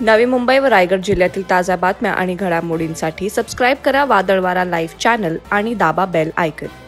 नवी मुंबई व रायगड जिल्ह्यातील ताज्या बातम्या आणि घडामोडींसाठी सबस्क्राईब करा वादळवारा लाईव्ह चॅनल आणि दाबा बेल आयकॉन।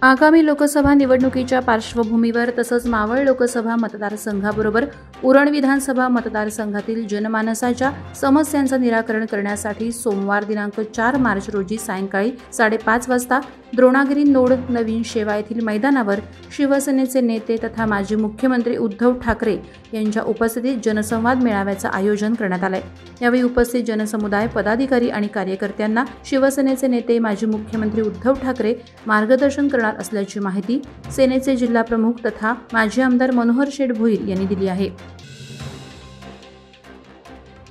आगामी लोकसभा निवडणुकीच्या पार्श्वभूमीवर तसंच मावळ लोकसभा मतदारसंघाबरोबर उरण विधानसभा मतदारसंघातील जनमानसाच्या समस्यांचं निराकरण करण्यासाठी सोमवार दिनांक 4 मार्च रोजी सायंकाळी 5:30 वाजता द्रोणागिरी नोड नवीन शेवा येथील मैदानावर शिवसेनेचे नेते तथा माजी मुख्यमंत्री उद्धव ठाकरे यांच्या उपस्थितीत जनसंवाद मेळाव्याचं आयोजन करण्यात आलंय। यावेळी उपस्थित जनसमुदाय, पदाधिकारी आणि कार्यकर्त्यांना शिवसेनेचे नेते माजी मुख्यमंत्री उद्धव ठाकरे मार्गदर्शन करणार असल्याची माहिती सेनेचे जिल्हा प्रमुख तथा माजी आमदार मनोहर शेठ भोईर यांनी दिली आहे।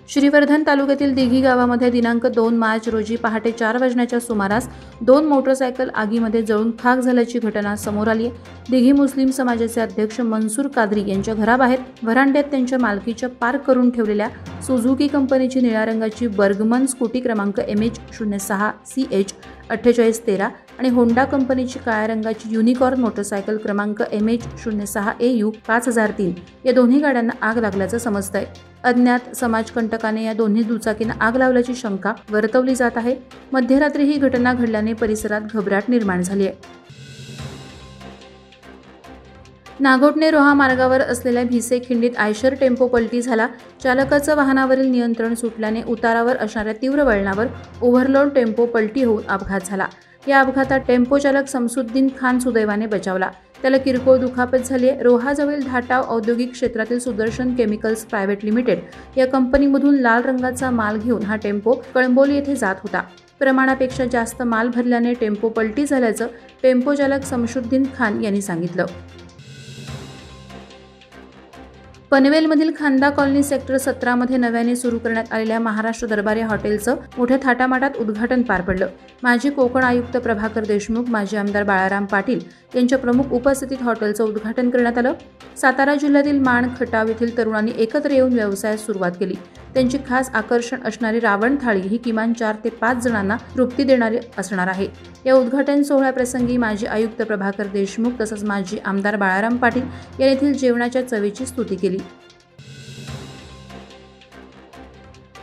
श्रीवर्धन तालुक्यातील दिघी गावामध्ये दिनांक 2 मार्च रोजी पहाटे 4 वाजण्याच्या सुमारास 2 मोटरसायकल आगीमध्ये जळून खाक झाल्याची घटना समोर आली आहे। दिघी मुस्लिम समाजाचे अध्यक्ष मनसूर कादरी यांच्या घराबाहेर व्हरांड्यात त्यांच्या मालकीच्या पार्क करून ठेवलेल्या सुझुकी कंपनीची निळ्या रंगाची बर्गमन स्कूटी क्रमांक MH06 CH 4813 आणि होंडा कंपनीची काळ्या रंगाची युनिकॉर्न मोटरसायकल क्रमांक MH06 AU 5003 या दोन्ही गाड्यांना आग लागल्याचं समजतंय। अज्ञात समाजकंटकाने या दोन्ही दुचाकींना आग लावल्याची शंका वर्तवली जात आहे। मध्यरात्री ही घटना घडल्याने परिसरात घबराट निर्माण झाली आहे। नागोठणे रोहा मार्गावर असलेल्या भिसे खिंडीत आयशर टेम्पो पलटी झाला। चालकाचं वाहनावरील नियंत्रण सुटल्याने उतारावर असणाऱ्या तीव्र वळणावर ओव्हरलोड टेम्पो पलटी होऊन अपघात झाला। या अपघातात टेम्पो चालक समसुद्दीन खान सुदैवाने बचावला। त्याला किरकोळ दुखापत झाली आहे। रोहाजवळील धाटाव औद्योगिक क्षेत्रातील सुदर्शन केमिकल्स प्रायव्हेट लिमिटेड या कंपनीमधून लाल रंगाचा माल घेऊन हा टेम्पो कळंबोली येथे जात होता। प्रमाणापेक्षा जास्त माल भरल्याने टेम्पो पलटी झाल्याचं टेम्पो चालक समसुद्दीन खान यांनी सांगितलं। पनवेलमधील खांदा कॉलनी सेक्टर 17 मध्ये नव्याने सुरू करण्यात आलेल्या महाराष्ट्र दरबार या हॉटेलचं मोठ्या थाटामाटात उद्घाटन पार पडलं। माजी कोकण आयुक्त प्रभाकर देशमुख, माजी आमदार बाळाराम पाटील यांच्या प्रमुख उपस्थितीत हॉटेलचं उद्घाटन करण्यात आलं। सातारा जिल्ह्यातील माण खटाव येथील तरुणांनी एकत्र येऊन व्यवसायास सुरुवात केली। त्यांची खास आकर्षण असणारी रावण थाळी ही किमान 4 ते 5 जणांना तृप्ती देणारी असणार आहे। या उद्घाटन सोहळ्याप्रसंगी माजी आयुक्त प्रभाकर देशमुख तसंच माजी आमदार बाळाराम पाटील यांनी येथील जेवणाच्या चवीची स्तुती केली।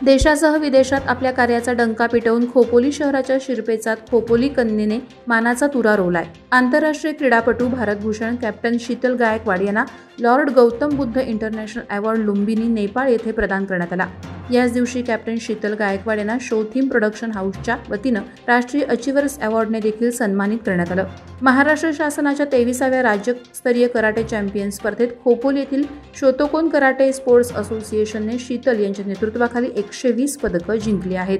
देशासह विदेशात आपल्या कार्याचा डंका पिटवून खोपोली शहराच्या शिरपेचात खोपोली कन्येने मानाचा तुरा रोवलाय। आंतरराष्ट्रीय क्रीडापटू भारतभूषण कॅप्टन शीतल गायकवाड यांना Lord Gautam Buddha international award Lumbini, Nepal येथे प्रदान करण्यात आला। याच दिवशी कॅप्टन शीतल गायकवाड यांना शो थीम प्रोडक्शन हाऊसच्या वतीनं राष्ट्रीय अचिव्हर्स अवॉर्डने देखील सन्मानित करण्यात आलं। महाराष्ट्र शासनाच्या 23व्या राज्यस्तरीय कराटे चॅम्पियन स्पर्धेत खोपोली येथील शोतोकोन कराटे स्पोर्ट्स असोसिएशनने शीतल यांच्या नेतृत्वाखाली 120 पदकं जिंकली आहेत।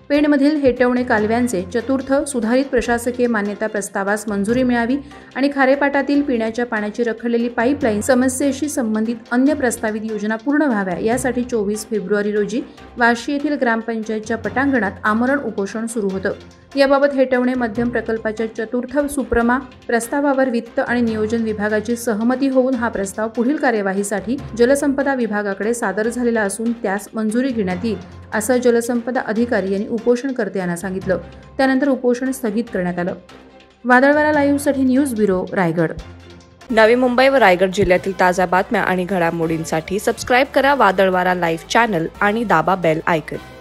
पेणमधील हेटवणे कालव्यांचे चतुर्थ सुधारित प्रशासकीय मान्यता प्रस्तावास मंजुरी मिळावी आणि खारेपाटातील पिण्याच्या पाण्याची रखडलेली पाईपलाईन समस्येशी संबंधित अन्य प्रस्तावित योजना पूर्ण व्हाव्या यासाठी 24 फेब्रुवारी रोजी वाशी येथील ग्रामपंचायतच्या पटांगणात आमरण उपोषण सुरू होतं। याबाबत हेटवणे मध्यम प्रकल्पाच्या चतुर्थ सुप्रमा प्रस्तावावर वित्त आणि नियोजन विभागाची सहमती होऊन हा प्रस्ताव पुढील कार्यवाहीसाठी जलसंपदा विभागाकडे सादर झालेला असून त्यास मंजुरी घेण्यात येईल असं जलसंपदा अधिकारी यांनी उपोषणकर्त्यांना सांगितलं। त्यानंतर उपोषण स्थगित करण्यात आलं। वादळवारा लाईव्हसाठी न्यूज ब्युरो, रायगड। नवी मुंबई व रायगड जिल्ह्यातील ताज्या बातम्या आणि घडामोडींसाठी सबस्क्राईब करा वादळवारा लाईव्ह चॅनल आणि दाबा बेल आयकॉन।